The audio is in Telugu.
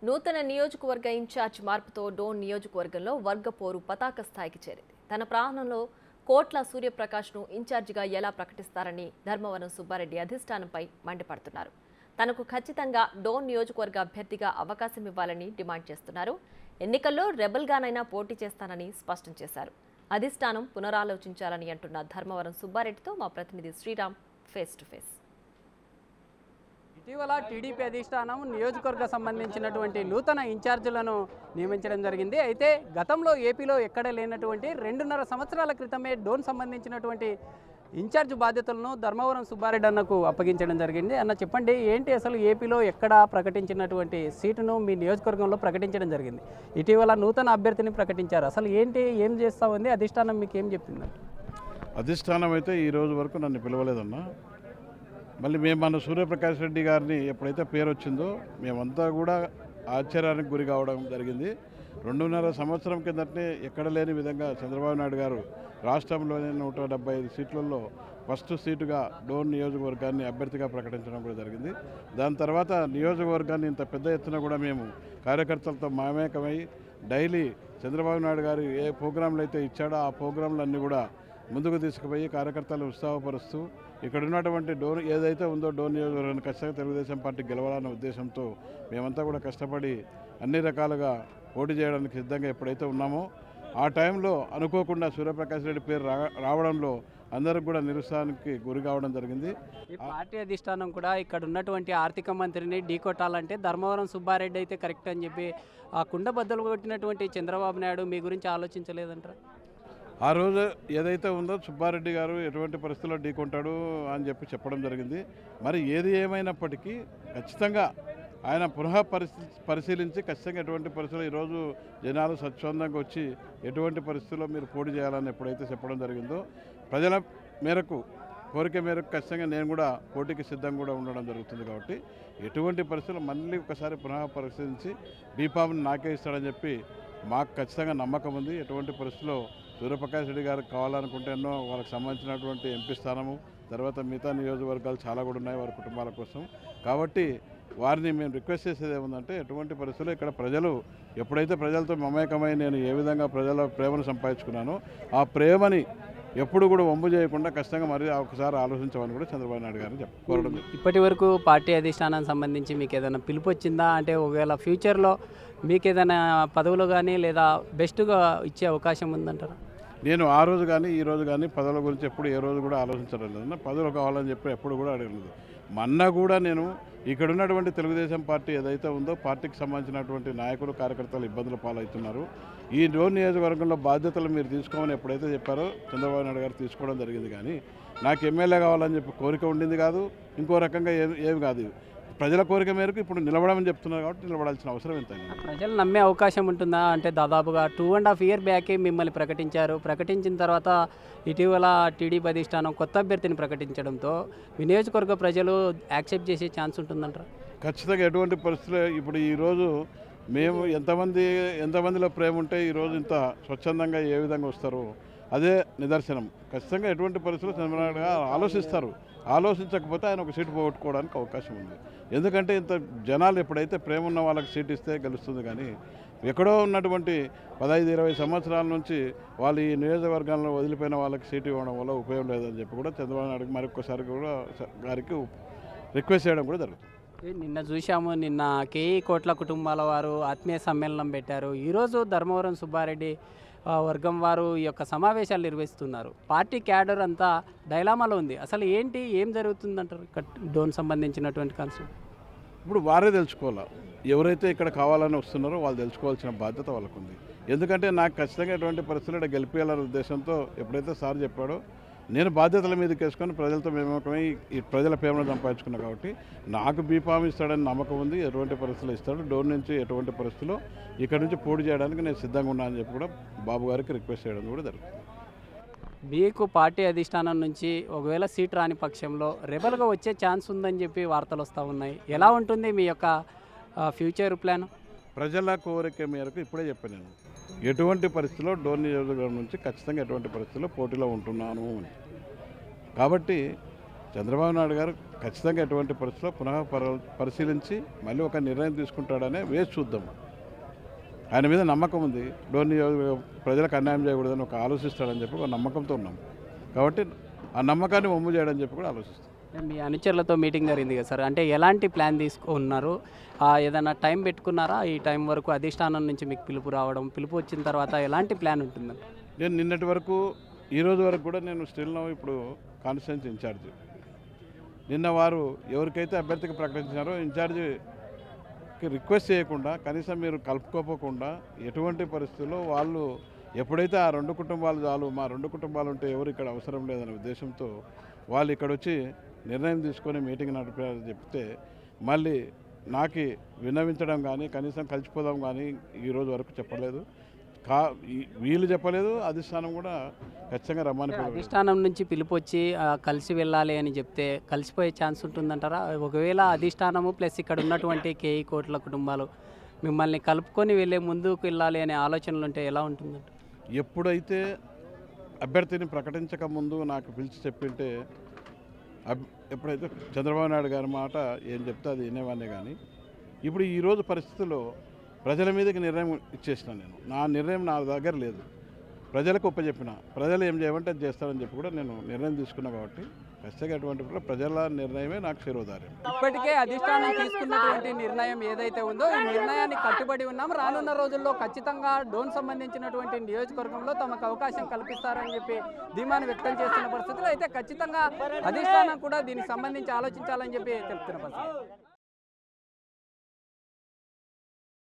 నూతన నియోజకవర్గ ఇన్ఛార్జ్ మార్పుతో డోన్ నియోజకవర్గంలో వర్గ పోరు పతాక స్థాయికి చేరింది. తన ప్రాణంలో కోట్ల సూర్యప్రకాష్ను ఇన్ఛార్జిగా ఎలా ప్రకటిస్తారని ధర్మవరం సుబ్బారెడ్డి అధిష్టానంపై మండిపడుతున్నారు. తనకు ఖచ్చితంగా డోన్ నియోజకవర్గ అభ్యర్థిగా అవకాశం ఇవ్వాలని డిమాండ్ చేస్తున్నారు. ఎన్నికల్లో రెబల్గానైనా పోటీ చేస్తానని స్పష్టం చేశారు. అధిష్టానం పునరాలోచించాలని అంటున్న ధర్మవరం సుబ్బారెడ్డితో మా ప్రతినిధి శ్రీరామ్ ఫేస్ టు ఫేస్. ఇటీవల టీడీపీ అధిష్టానం నియోజకవర్గ సంబంధించినటువంటి నూతన ఇన్ఛార్జీలను నియమించడం జరిగింది. అయితే గతంలో ఏపీలో ఎక్కడ లేనటువంటి 2.5 సంవత్సరాల క్రితమే డోన్ సంబంధించినటువంటి ఇన్ఛార్జ్ బాధ్యతలను ధర్మవరం సుబ్బారెడ్డి అన్నకు అప్పగించడం జరిగింది. అన్న చెప్పండి, ఏంటి అసలు ఏపీలో ఎక్కడ ప్రకటించినటువంటి సీటును మీ నియోజకవర్గంలో ప్రకటించడం జరిగింది? ఇటీవల నూతన అభ్యర్థిని ప్రకటించారు. అసలు ఏంటి, ఏం చేస్తూ ఉంది అధిష్టానం, మీకు ఏం చెప్పింది? అధిష్టానం అయితే ఈ రోజు వరకు నన్ను పిలవలేదన్నా. మళ్ళీ మేము మన సూర్యప్రకాష్ రెడ్డి గారిని ఎప్పుడైతే పేరు వచ్చిందో మేమంతా కూడా ఆశ్చర్యానికి గురి కావడం జరిగింది. 2.5 సంవత్సరం కిందటనే ఎక్కడ లేని విధంగా చంద్రబాబు నాయుడు గారు రాష్ట్రంలోని 175 సీట్లలో ఫస్ట్ సీటుగా డోన్ నియోజకవర్గాన్ని అభ్యర్థిగా ప్రకటించడం కూడా జరిగింది. దాని తర్వాత నియోజకవర్గాన్ని ఇంత పెద్ద ఎత్తున కూడా మేము కార్యకర్తలతో మమేకమై డైలీ చంద్రబాబు నాయుడు గారు ఏ ప్రోగ్రాంలు అయితే ఇచ్చాడో ఆ ప్రోగ్రాంలన్నీ కూడా ముందుకు తీసుకుపోయి కార్యకర్తలను ఉత్సాహపరుస్తూ ఇక్కడ ఉన్నటువంటి డోన్ ఏదైతే ఉందో డోన్ నియోజకవర్గాన్ని ఖచ్చితంగా తెలుగుదేశం పార్టీ గెలవాలన్న ఉద్దేశంతో మేమంతా కూడా కష్టపడి అన్ని రకాలుగా పోటీ చేయడానికి సిద్ధంగా ఎప్పుడైతే ఉన్నామో ఆ టైంలో అనుకోకుండా సూర్యప్రకాష్ రెడ్డి పేరు రావడంలో అందరికి కూడా నిరుత్సాహానికి గురి కావడం జరిగింది. ఈ పార్టీ అధిష్టానం కూడా ఇక్కడ ఉన్నటువంటి ఆర్థిక మంత్రిని ఢీకొట్టాలంటే ధర్మవరం సుబ్బారెడ్డి అయితే కరెక్ట్ అని చెప్పి ఆ కుండ బద్దలు కొట్టినటువంటి చంద్రబాబు నాయుడు మీ గురించి ఆలోచించలేదంటారా? ఆ రోజు ఏదైతే ఉందో సుబ్బారెడ్డి గారు ఎటువంటి పరిస్థితుల్లో ఢీకొంటాడు అని చెప్పడం జరిగింది. మరి ఏది ఏమైనప్పటికీ ఖచ్చితంగా ఆయన పునః పరిశీలించి ఖచ్చితంగా ఎటువంటి పరిస్థితుల్లో ఈరోజు జనాలు స్వచ్ఛందంగా వచ్చి ఎటువంటి పరిస్థితుల్లో మీరు పోటీ చేయాలని ఎప్పుడైతే చెప్పడం జరిగిందో ప్రజల మేరకు కోరిక మేరకు ఖచ్చితంగా నేను కూడా పోటీకి సిద్ధంగా కూడా ఉండడం జరుగుతుంది. కాబట్టి ఎటువంటి పరిస్థితుల్లో మళ్ళీ ఒకసారి పునః పరిశీలించి బీఫామ్ని నాకే ఇస్తాడని చెప్పి మాకు ఖచ్చితంగా నమ్మకం ఉంది. ఎటువంటి పరిస్థితుల్లో సూర్యప్రకాష్ రెడ్డి గారికి కావాలనుకుంటే ఎన్నో వాళ్ళకి సంబంధించినటువంటి ఎంపీ స్థానము తర్వాత మిగతా నియోజకవర్గాలు చాలా కూడా ఉన్నాయి వారి కుటుంబాల కోసం. కాబట్టి వారిని మేము రిక్వెస్ట్ చేసేది ఏముందంటే ఎటువంటి పరిస్థితుల్లో ఇక్కడ ప్రజలు ఎప్పుడైతే ప్రజలతో మమేకమై నేను ఏ విధంగా ప్రజల ప్రేమను సంపాదించుకున్నానో ఆ ప్రేమని ఎప్పుడు కూడా వంపు చేయకుండా ఖచ్చితంగా మరి ఒకసారి ఆలోచించమని కూడా చంద్రబాబు నాయుడు గారిని కోరడం. ఇప్పటి వరకు పార్టీ అధిష్టానానికి సంబంధించి మీకు ఏదైనా పిలుపు వచ్చిందా? అంటే ఒకవేళ ఫ్యూచర్లో మీకు ఏదైనా పదవులు కానీ లేదా బెస్ట్గా ఇచ్చే అవకాశం ఉందంటారా? నేను ఆ రోజు కానీ ఈ రోజు కానీ పదవుల గురించి ఎప్పుడు ఏ రోజు కూడా ఆలోచించడం లేదు. పదవులు కావాలని చెప్పి ఎప్పుడు కూడా అడగలేదు. మొన్న కూడా నేను ఇక్కడ ఉన్నటువంటి తెలుగుదేశం పార్టీ ఏదైతే ఉందో పార్టీకి సంబంధించినటువంటి నాయకులు కార్యకర్తలు ఇబ్బందుల పాలవుతున్నారు. ఈ డోన్ నియోజకవర్గంలో బాధ్యతలు మీరు తీసుకోమని ఎప్పుడైతే చెప్పారో చంద్రబాబు నాయుడు గారు తీసుకోవడం జరిగింది. కానీ నాకు ఎమ్మెల్యే కావాలని చెప్పి కోరిక ఉండింది కాదు, ఇంకో రకంగా ఏమి కాదు. ప్రజల కోరిక మేరకు ఇప్పుడు నిలబడమని చెప్తున్నారు కాబట్టి నిలబడాల్సిన అవసరం ఎంత? ప్రజలు నమ్మే అవకాశం ఉంటుందా? అంటే దాదాపుగా 2.5 years బ్యాకే మిమ్మల్ని ప్రకటించారు. ప్రకటించిన తర్వాత ఇటీవల టీడీపీ అధిష్టానం కొత్త అభ్యర్థిని ప్రకటించడంతో నియోజకవర్గ ప్రజలు యాక్సెప్ట్ చేసే ఛాన్స్ ఉంటుందంటారా? ఖచ్చితంగా ఎటువంటి పరిస్థితులు ఇప్పుడు ఈరోజు మేము ఎంతమందిలో ప్రేమ ఉంటే ఈరోజు ఇంత స్వచ్ఛందంగా ఏ విధంగా వస్తారు అదే నిదర్శనం. ఖచ్చితంగా ఎటువంటి పరిస్థితుల్లో చంద్రబాబు నాయుడు గారు ఆలోచిస్తారు. ఆలోచించకపోతే ఆయన ఒక సీటు పోగొట్టుకోవడానికి అవకాశం ఉంది. ఎందుకంటే ఇంత జనాలు ఎప్పుడైతే ప్రేమ ఉన్న వాళ్ళకి సీట్ ఇస్తే గెలుస్తుంది. కానీ ఎక్కడో ఉన్నటువంటి 15-20 సంవత్సరాల నుంచి వాళ్ళు ఈ నియోజకవర్గాల్లో వదిలిపోయిన వాళ్ళకి సీటు ఇవ్వడం వల్ల ఉపయోగం లేదని చెప్పి కూడా చంద్రబాబు నాయుడు మరొకసారి కూడా గారికి రిక్వెస్ట్ చేయడం కూడా జరుగుతుంది. నిన్న చూసాము, నిన్న కేఈ కోట్ల కుటుంబాల వారు ఆత్మీయ సమ్మేళనం పెట్టారు. ఈరోజు ధర్మవరం సుబ్బారెడ్డి వర్గం వారు ఈ యొక్క సమావేశాలు నిర్వహిస్తున్నారు. పార్టీ క్యాడర్ అంతా డైలామాలో ఉంది. అసలు ఏంటి, ఏం జరుగుతుందంటారు ఇక్కడ డోన్ సంబంధించినటువంటి కాన్సెప్ట్? ఇప్పుడు వారే తెలుసుకోవాలా. ఎవరైతే ఇక్కడ కావాలని వస్తున్నారో వాళ్ళు తెలుసుకోవాల్సిన బాధ్యత వాళ్ళకు ఉంది. ఎందుకంటే నాకు ఖచ్చితంగా ఎటువంటి పరిస్థితుల్లో గెలిపేయాలనే ఉద్దేశంతో ఎప్పుడైతే సార్ చెప్పాడో నేను బాధ్యతల మీదకి వేసుకొని ప్రజలతో మేమకమై ఈ ప్రజల ప్రేమను సంపాదించుకున్నా కాబట్టి నాకు బీఫామ్ ఇస్తాడని నమ్మకం ఉంది. ఎటువంటి పరిస్థితులు ఇస్తాడు, డోన్ నుంచి ఎటువంటి పరిస్థితుల్లో ఇక్కడ నుంచి పోటీ చేయడానికి నేను సిద్ధంగా ఉన్నానని చెప్పి కూడా బాబు గారికి రిక్వెస్ట్ చేయడం కూడా జరుగుతుంది. మీకు పార్టీ అధిష్టానం నుంచి ఒకవేళ సీట్ రాని పక్షంలో రెబల్గా వచ్చే ఛాన్స్ ఉందని చెప్పి వార్తలు వస్తూ ఉన్నాయి. ఎలా ఉంటుంది మీ యొక్క ఫ్యూచర్ ప్లాన్? ప్రజల కోరిక మేరకు ఇప్పుడే చెప్పాను నేను ఎటువంటి పరిస్థితుల్లో డోన్ నియోజకవర్గం నుంచి ఖచ్చితంగా ఎటువంటి పరిస్థితుల్లో పోటీలో ఉంటున్నాను అని. కాబట్టి చంద్రబాబు నాయుడు గారు ఖచ్చితంగా ఎటువంటి పరిస్థితుల్లో పరిశీలించి మళ్ళీ ఒక నిర్ణయం తీసుకుంటాడనే వేసి చూద్దాం. ఆయన మీద నమ్మకం ఉంది. డోన్ ప్రజలకు అన్యాయం చేయకూడదని ఒక ఆలోచిస్తాడని చెప్పి ఒక నమ్మకంతో ఉన్నాం. కాబట్టి ఆ నమ్మకాన్ని వమ్ము చేయడని చెప్పి కూడా ఆలోచిస్తాం. మీ అనుచరులతో మీటింగ్ జరిగింది కదా సార్, అంటే ఎలాంటి ప్లాన్ తీసుకున్నారు? ఏదైనా టైం పెట్టుకున్నారా? ఈ టైం వరకు అధిష్టానం నుంచి మీకు పిలుపు రావడం, పిలుపు వచ్చిన తర్వాత ఎలాంటి ప్లాన్ ఉంటుందండి? నేను నిన్నటి వరకు ఈ రోజు వరకు కూడా నేను స్టిల్ నౌ ఇప్పుడు కాన్స్టిట్యున్సీ ఇన్ఛార్జ్. నిన్న వారు ఎవరికైతే అభ్యర్థికి ప్రకటించారో ఇన్ఛార్జికి రిక్వెస్ట్ చేయకుండా, కనీసం మీరు కలుపుకోపోకుండా, ఎటువంటి పరిస్థితుల్లో వాళ్ళు ఎప్పుడైతే ఆ 2 కుటుంబాలు చాలు, మా 2 కుటుంబాలు ఉంటే ఎవరు ఇక్కడ అవసరం లేదనే ఉద్దేశంతో వాళ్ళు ఇక్కడ వచ్చి నిర్ణయం తీసుకొని మీటింగ్ నడిపారని చెప్తే, మళ్ళీ నాకు విన్నవించడం కానీ కనీసం కలిసిపోదాం కానీ ఈరోజు వరకు చెప్పలేదు. వీళ్ళు చెప్పలేదు, అధిష్టానం కూడా ఖచ్చితంగా రమ్మని. అధిష్టానం నుంచి పిలుపు వచ్చి కలిసి వెళ్ళాలి అని చెప్తే కలిసిపోయే ఛాన్స్ ఉంటుందంటారా? ఒకవేళ అధిష్టానము ప్లస్ ఇక్కడ ఉన్నటువంటి కేఈ కోట్ల కుటుంబాలు మిమ్మల్ని కలుపుకొని వెళ్ళే ముందుకు వెళ్ళాలి అనే ఆలోచనలు ఉంటే ఎలా ఉంటుందంట? ఎప్పుడైతే అభ్యర్థిని ప్రకటించక ముందు నాకు పిలిచి చెప్పింటే, ఎప్పుడైతే చంద్రబాబు నాయుడు గారి మాట ఏం చెప్తే అది వినేవాడినే. కానీ ఇప్పుడు ఈరోజు పరిస్థితుల్లో ప్రజల మీదకి నిర్ణయం ఇచ్చేసిన నేను. నా నిర్ణయం నా దగ్గర లేదు, ప్రజలకు ఒప్పచెప్పిన. ప్రజలు ఏం చేయమంటే అది చేస్తారని చెప్పి కూడా నేను నిర్ణయం తీసుకున్నా. కాబట్టి ఖచ్చితంగా అటువంటి ప్రజల నిర్ణయమే నాకు శిరోధార్యం. ఇప్పటికే అధిష్టానం తీసుకున్నటువంటి నిర్ణయం ఏదైతే ఉందో ఈ నిర్ణయాన్ని కట్టుబడి ఉన్నాం. రానున్న రోజుల్లో ఖచ్చితంగా డోన్ సంబంధించినటువంటి నియోజకవర్గంలో తమకు అవకాశం కల్పిస్తారని చెప్పి ధీమాను వ్యక్తం చేస్తున్న పరిస్థితులు అయితే ఖచ్చితంగా అధిష్టానం కూడా దీనికి సంబంధించి ఆలోచించాలని చెప్పి తెలుపుతున్న పరిస్థితి.